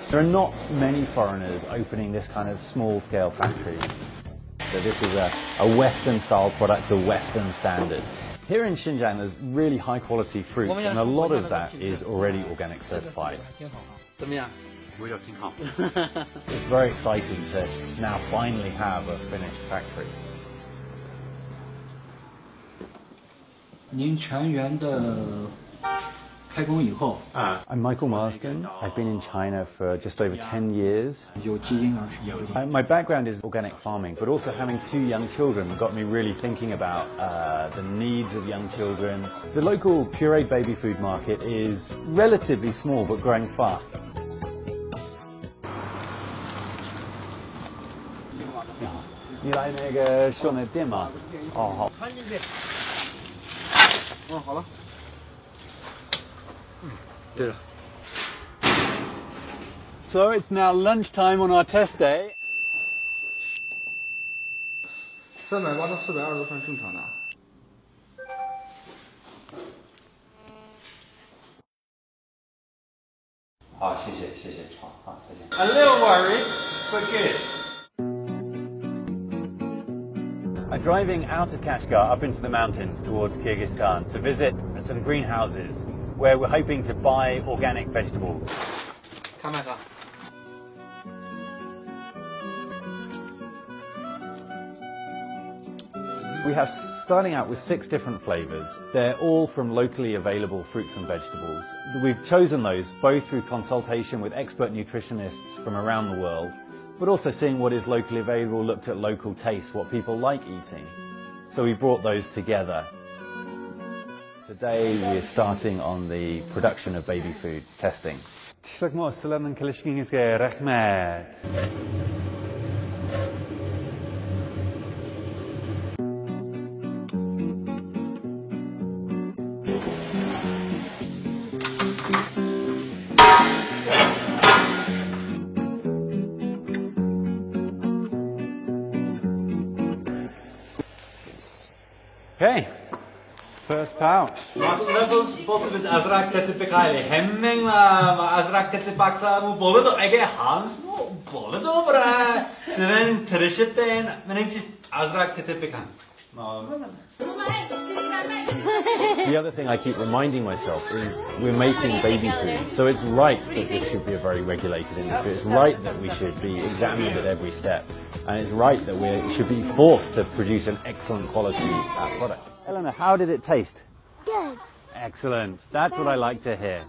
There are not many foreigners opening this kind of small-scale factory. So this is a Western-style product to Western standards. Here in Xinjiang, there's really high-quality fruits, and a lot of that is already organic certified. It's very exciting to now finally have a finished factory. I'm Michael Marsden. I've been in China for just over 10 years. My background is organic farming, but also having 2 young children got me really thinking about the needs of young children. The local pureed baby food market is relatively small, but growing fast. 你来那个秀那店吗？哦，好。穿进去。好了。对了。So it's now lunchtime on our test day. 380到420算正常的。好，谢谢，谢谢，好，再见。A little worried, but good. I'm driving out of Kashgar up into the mountains towards Kyrgyzstan to visit some greenhouses where we're hoping to buy organic vegetables. We have starting out with 6 different flavors. They're all from locally available fruits and vegetables. We've chosen those both through consultation with expert nutritionists from around the world, but also seeing what is locally available, looked at local tastes, what people like eating. So we brought those together. Today we're starting on the production of baby food testing. Okay, first pouch. The other thing I keep reminding myself is we're making baby food, so it's right that this should be a very regulated industry. It's right that we should be examined at every step. And it's right that we should be forced to produce an excellent quality product. Eleanor, how did it taste? Good. Excellent. That's what I like to hear.